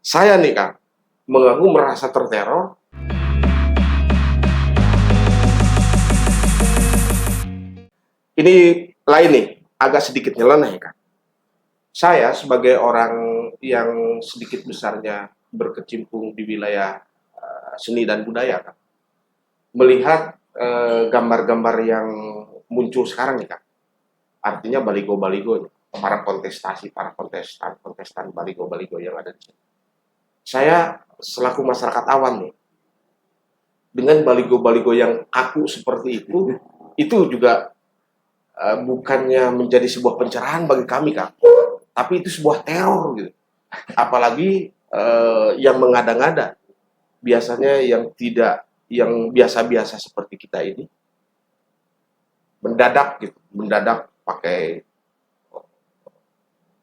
Saya nih Kak, mengaku merasa terteror. Ini lain nih, agak sedikit nyeleneh Kak. Saya sebagai orang yang sedikit besarnya berkecimpung di wilayah seni dan budaya Kak, melihat gambar-gambar yang muncul sekarang nih Kak. Artinya baligo-baligo, para kontestan baligo-baligo yang ada di sini. Saya selaku masyarakat awam nih, dengan baligo-baligo yang kaku seperti itu juga bukannya menjadi sebuah pencerahan bagi kami, Kak. Tapi itu sebuah teror gitu. Apalagi yang mengada-ngada. Biasanya yang biasa-biasa seperti kita ini mendadak gitu, mendadak pakai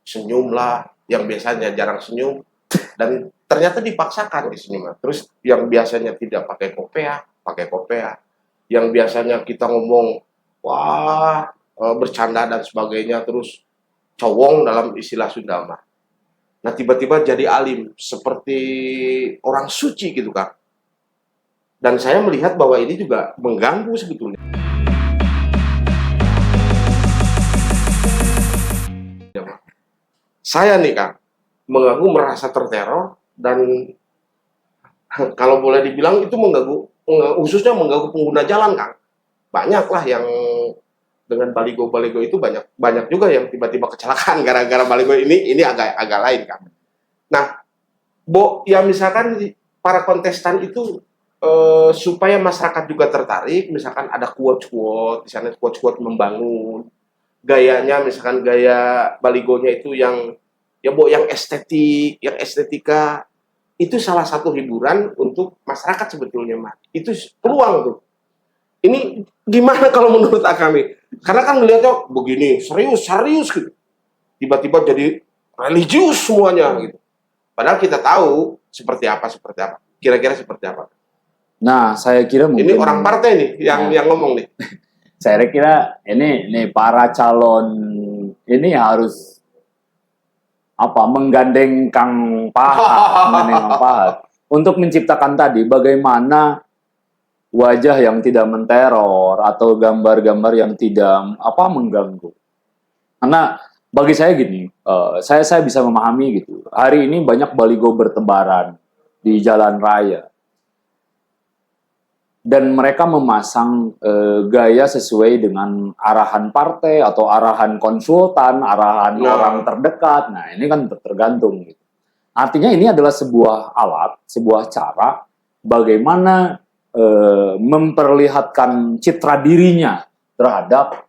senyum lah, yang biasanya jarang senyum dan ternyata dipaksakan di sini mah. Terus yang biasanya tidak pakai kopea, yang biasanya kita ngomong wah bercanda dan sebagainya, terus cowong dalam istilah Sunda mah. Nah tiba-tiba jadi alim seperti orang suci gitu Kak. Dan saya melihat bahwa ini juga mengganggu sebetulnya. Saya nih Kak, mengaku merasa terteror dan kalau boleh dibilang itu mengganggu, khususnya mengganggu pengguna jalan Kang. Banyak lah yang dengan baligo-baligo itu banyak juga yang tiba-tiba kecelakaan gara-gara baligo ini agak lain Kang. Nah, ya misalkan para kontestan itu supaya masyarakat juga tertarik, misalkan ada quote-quote, di sana quote-quote membangun, gayanya misalkan gaya baligonya itu yang yang estetik, yang estetika, itu salah satu hiburan untuk masyarakat sebetulnya Mas. Itu peluang tuh. Ini gimana kalau menurut Akami? Karena kan melihatnya begini, serius gitu. Tiba-tiba jadi religius semuanya gitu. Padahal kita tahu seperti apa. Kira-kira seperti apa. Nah, saya kira mungkin ini orang partai nih yang ngomong nih. Saya kira ini para calon ini harus menggandeng Kang Pahat untuk menciptakan tadi bagaimana wajah yang tidak menteror atau gambar-gambar yang tidak mengganggu. Karena bagi saya gini, saya bisa memahami gitu. Hari ini banyak baligo bertebaran di jalan raya. Dan mereka memasang gaya sesuai dengan arahan partai atau arahan konsultan, arahan orang terdekat. Nah, ini kan tergantung. Gitu. Artinya ini adalah sebuah alat, sebuah cara bagaimana memperlihatkan citra dirinya terhadap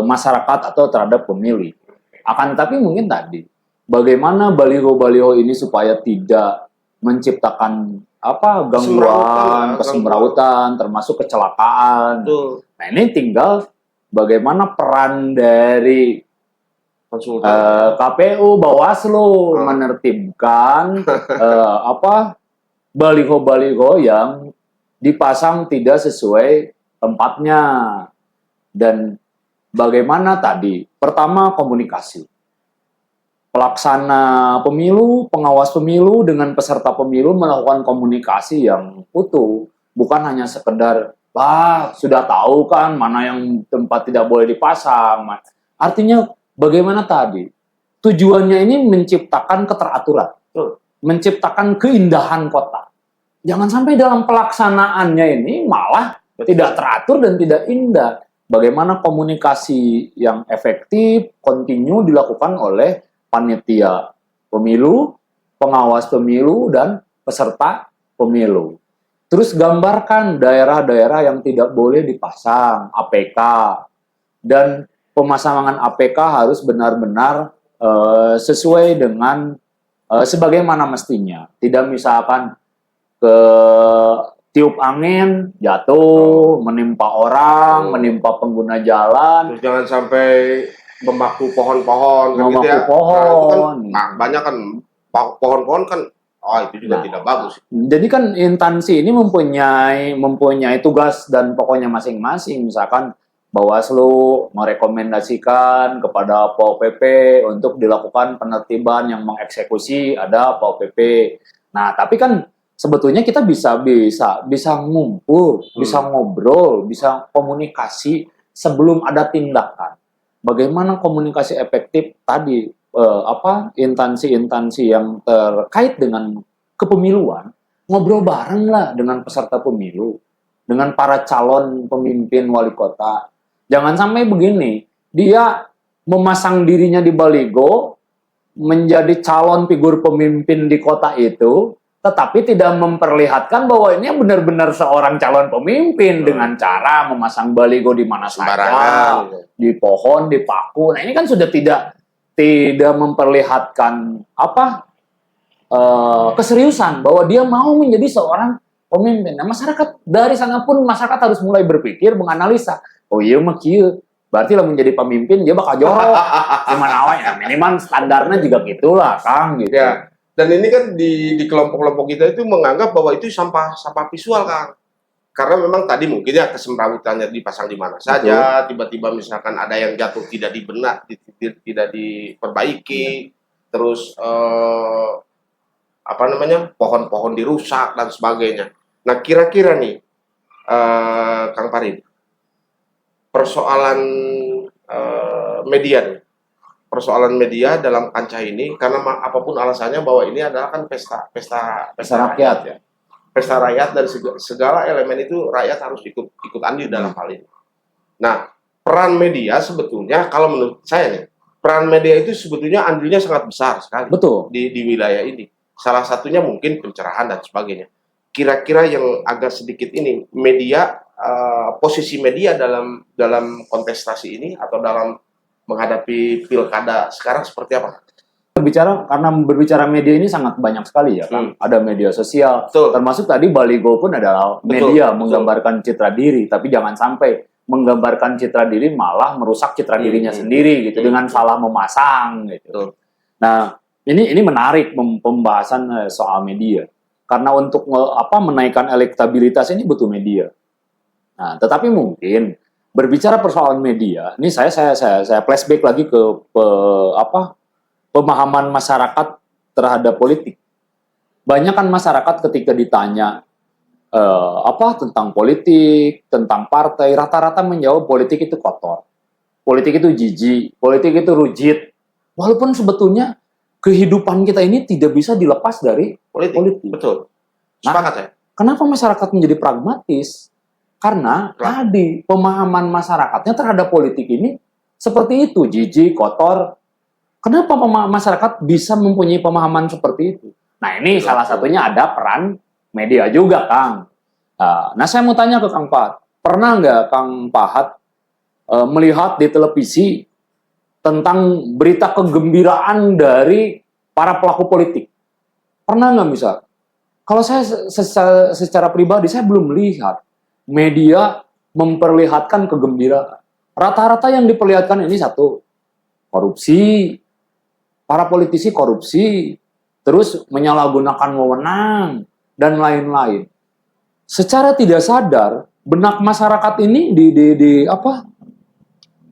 masyarakat atau terhadap pemilih. Akan tetapi mungkin tadi, bagaimana baliho-baliho ini supaya tidak menciptakan gangguan, kesemrautan, termasuk kecelakaan. Betul. Nah ini tinggal bagaimana peran dari KPU, Bawaslu menertibkan baliho-baliho yang dipasang tidak sesuai tempatnya. Dan bagaimana tadi, pertama komunikasi. Pelaksana pemilu, pengawas pemilu dengan peserta pemilu melakukan komunikasi yang utuh, bukan hanya sekedar sudah tahu kan mana yang tempat tidak boleh dipasang. Artinya bagaimana tadi tujuannya ini menciptakan keteraturan, menciptakan keindahan kota. Jangan sampai dalam pelaksanaannya ini malah tidak teratur dan tidak indah. Bagaimana komunikasi yang efektif, kontinu dilakukan oleh panitia pemilu, pengawas pemilu, dan peserta pemilu. Terus gambarkan daerah-daerah yang tidak boleh dipasang APK. Dan pemasangan APK harus benar-benar sesuai dengan sebagaimana mestinya. Tidak misalkan ke tiup angin, jatuh, menimpa orang, menimpa pengguna jalan. Terus jangan sampai memaku pohon-pohon gitu ya. Banyak kan pohon-pohon kan itu juga tidak bagus. Jadi kan instansi ini mempunyai tugas dan pokoknya masing-masing. Misalkan Bawaslu merekomendasikan kepada Pol PP untuk dilakukan penertiban yang mengeksekusi ada Pol PP. Nah, tapi kan sebetulnya kita bisa ngumpul, bisa ngobrol, bisa komunikasi sebelum ada tindakan. Bagaimana komunikasi efektif tadi instansi-instansi yang terkait dengan kepemiluan ngobrol bareng lah dengan peserta pemilu, dengan para calon pemimpin wali kota. Jangan sampai begini, dia memasang dirinya di baligo, menjadi calon figur pemimpin di kota itu, tetapi tidak memperlihatkan bahwa ini benar-benar seorang calon pemimpin dengan cara memasang baligo di mana saja, di pohon, di paku. Nah ini kan sudah tidak memperlihatkan keseriusan bahwa dia mau menjadi seorang pemimpin. Nah masyarakat dari sana pun masyarakat harus mulai berpikir, menganalisa. Oh iya mah kieu. Berarti lah menjadi pemimpin dia bakal jorok. Gimana awalnya? Minimal standarnya juga gitulah, Kang gitu. Ya. Dan ini kan di kelompok-kelompok kita itu menganggap bahwa itu sampah visual, Kang. Karena memang tadi mungkin ya kesemrawutannya dipasang di mana saja, tiba-tiba misalkan ada yang jatuh tidak tidak diperbaiki, terus pohon-pohon dirusak dan sebagainya. Nah kira-kira nih Kang Farid, persoalan media dalam kancah ini, karena apapun alasannya bahwa ini adalah kan pesta rakyat ya, pesta rakyat dan segala elemen itu rakyat harus ikut andil dalam hal ini. Nah peran media sebetulnya kalau menurut saya nih, peran media itu sebetulnya andilnya sangat besar sekali. Betul. Di wilayah ini. Salah satunya mungkin pencerahan dan sebagainya. Kira-kira yang agak sedikit ini media, posisi media dalam kontestasi ini atau dalam menghadapi pilkada sekarang seperti apa? Karena berbicara media ini sangat banyak sekali ya kan. Ada media sosial, termasuk tadi baligo pun adalah media menggambarkan citra diri, tapi jangan sampai menggambarkan citra diri malah merusak citra dirinya sendiri gitu dengan salah memasang gitu. Nah, ini menarik pembahasan soal media. Karena untuk menaikkan elektabilitas ini butuh media. Nah, tetapi mungkin berbicara persoalan media, ini saya flashback lagi ke pemahaman masyarakat terhadap politik. Banyak kan masyarakat ketika ditanya tentang politik, tentang partai, rata-rata menjawab politik itu kotor, politik itu jijik, politik itu rujit. Walaupun sebetulnya kehidupan kita ini tidak bisa dilepas dari politik. Betul. Sepakat ya. Kenapa masyarakat menjadi pragmatis? Karena tadi pemahaman masyarakatnya terhadap politik ini seperti itu, jijik, kotor. Kenapa masyarakat bisa mempunyai pemahaman seperti itu? Nah ini salah satunya ada peran media juga, Kang. Nah saya mau tanya ke Kang Pahat, pernah nggak Kang Pahat melihat di televisi tentang berita kegembiraan dari para pelaku politik? Pernah nggak misal? Kalau saya secara pribadi saya belum melihat media memperlihatkan kegembiraan. Rata-rata yang diperlihatkan ini satu, korupsi, para politisi korupsi, terus menyalahgunakan wewenang dan lain-lain. Secara tidak sadar, benak masyarakat ini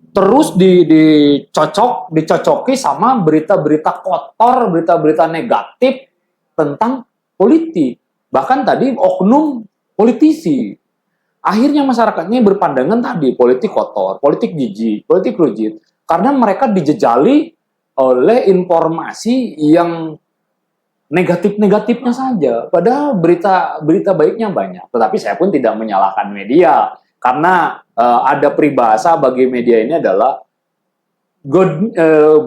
terus dicocoki sama berita-berita kotor, berita-berita negatif tentang politik. Bahkan tadi oknum politisi. Akhirnya masyarakatnya berpandangan tadi politik kotor, politik jijik, politik rujit. Karena mereka dijejali oleh informasi yang negatif-negatifnya saja. Padahal berita baiknya banyak. Tetapi saya pun tidak menyalahkan media. Karena ada peribahasa bagi media ini adalah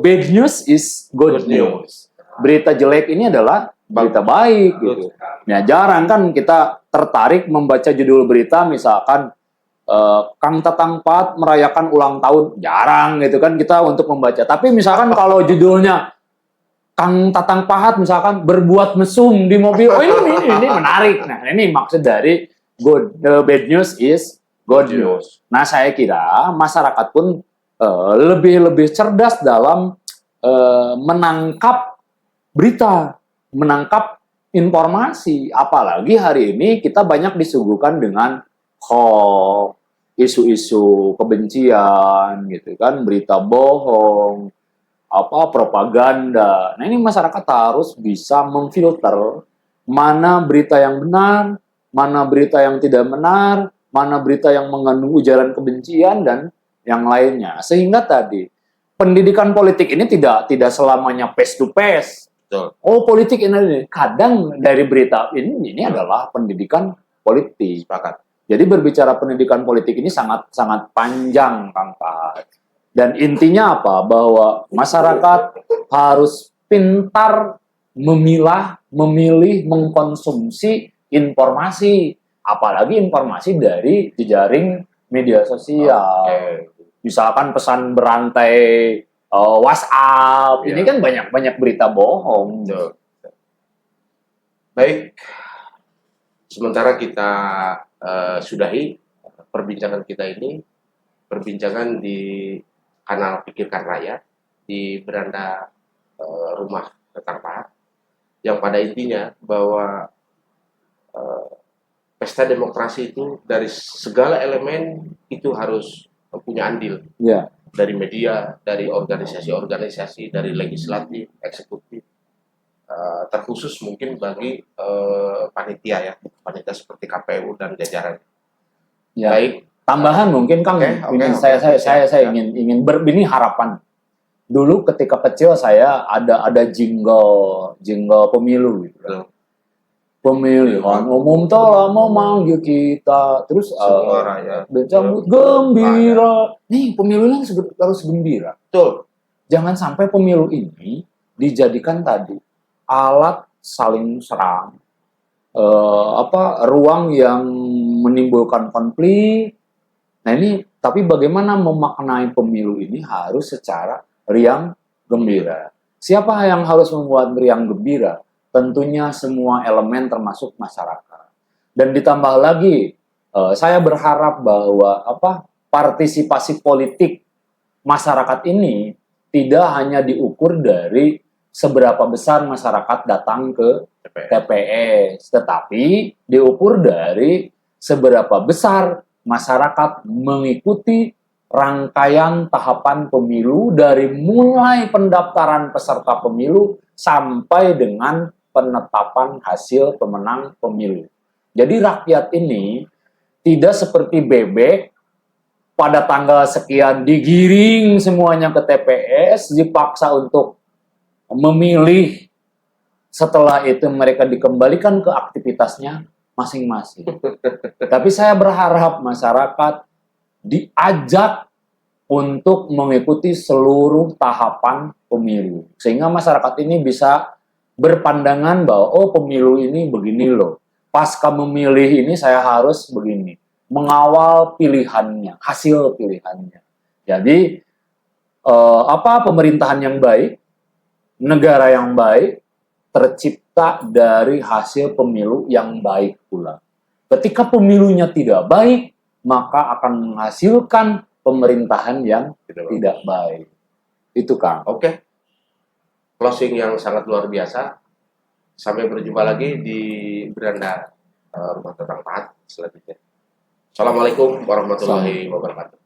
bad news is good news. Berita jelek ini adalah berita baik gitu. Ya jarang kan kita tertarik membaca judul berita misalkan Kang Tatang Pahat merayakan ulang tahun, jarang gitu kan kita untuk membaca. Tapi misalkan kalau judulnya Kang Tatang Pahat misalkan berbuat mesum di mobil, oh ini menarik. Nah ini maksud dari bad news is good news. Nah saya kira masyarakat pun lebih cerdas dalam menangkap berita, menangkap informasi. Apalagi hari ini kita banyak disuguhkan dengan hoax, isu-isu kebencian gitu kan, berita bohong, propaganda. Nah, ini masyarakat harus bisa memfilter mana berita yang benar, mana berita yang tidak benar, mana berita yang mengandung ujaran kebencian dan yang lainnya. Sehingga tadi pendidikan politik ini tidak selamanya face to face. Betul. Oh, politik ini kadang dari berita ini adalah pendidikan politik. Sepakat. Jadi berbicara pendidikan politik ini sangat sangat panjang, Kang Pat. Dan intinya apa? Bahwa masyarakat harus pintar memilah, memilih, mengkonsumsi informasi, apalagi informasi dari jejaring media sosial. Misalkan pesan berantai WhatsApp, ini kan banyak berita bohong. Betul. Baik, sementara kita sudahi perbincangan kita ini, perbincangan di kanal Pikirkan Rakyat di beranda rumah Tetang Pahat, yang pada intinya bahwa pesta demokrasi itu dari segala elemen itu harus punya andil. Ya. Dari media, dari organisasi-organisasi, dari legislatif, eksekutif, terkhusus mungkin bagi panitia seperti KPU dan jajaran. Ya. Baik. Tambahan mungkin Kang, saya ingin ini harapan. Dulu ketika kecil saya ada jingle pemilu gitu. Pemilihan umum telah memanggil kita, terus semua rakyat bercambut gembira. Nih pemilunya harus gembira. Betul. Jangan sampai pemilu ini dijadikan tadi alat saling serang, ruang yang menimbulkan konflik. Nah ini, tapi bagaimana memaknai pemilu ini harus secara riang gembira. Siapa yang harus membuat riang gembira? Tentunya semua elemen termasuk masyarakat. Dan ditambah lagi, saya berharap bahwa partisipasi politik masyarakat ini tidak hanya diukur dari seberapa besar masyarakat datang ke TPS, tetapi diukur dari seberapa besar masyarakat mengikuti rangkaian tahapan pemilu dari mulai pendaftaran peserta pemilu sampai dengan penetapan hasil pemenang pemilu. Jadi rakyat ini tidak seperti bebek pada tanggal sekian digiring semuanya ke TPS, dipaksa untuk memilih, setelah itu mereka dikembalikan ke aktivitasnya masing-masing. Tapi saya berharap masyarakat diajak untuk mengikuti seluruh tahapan pemilu. Sehingga masyarakat ini bisa berpandangan bahwa, oh pemilu ini begini loh. Pasca memilih ini saya harus begini. Mengawal pilihannya, hasil pilihannya. Jadi, pemerintahan yang baik, negara yang baik, tercipta dari hasil pemilu yang baik pula. Ketika pemilunya tidak baik, maka akan menghasilkan pemerintahan yang tidak baik. Itu Kang. Oke. Closing yang sangat luar biasa. Sampai berjumpa lagi di beranda rumah Tetang Pahat selanjutnya. Assalamualaikum warahmatullahi wabarakatuh.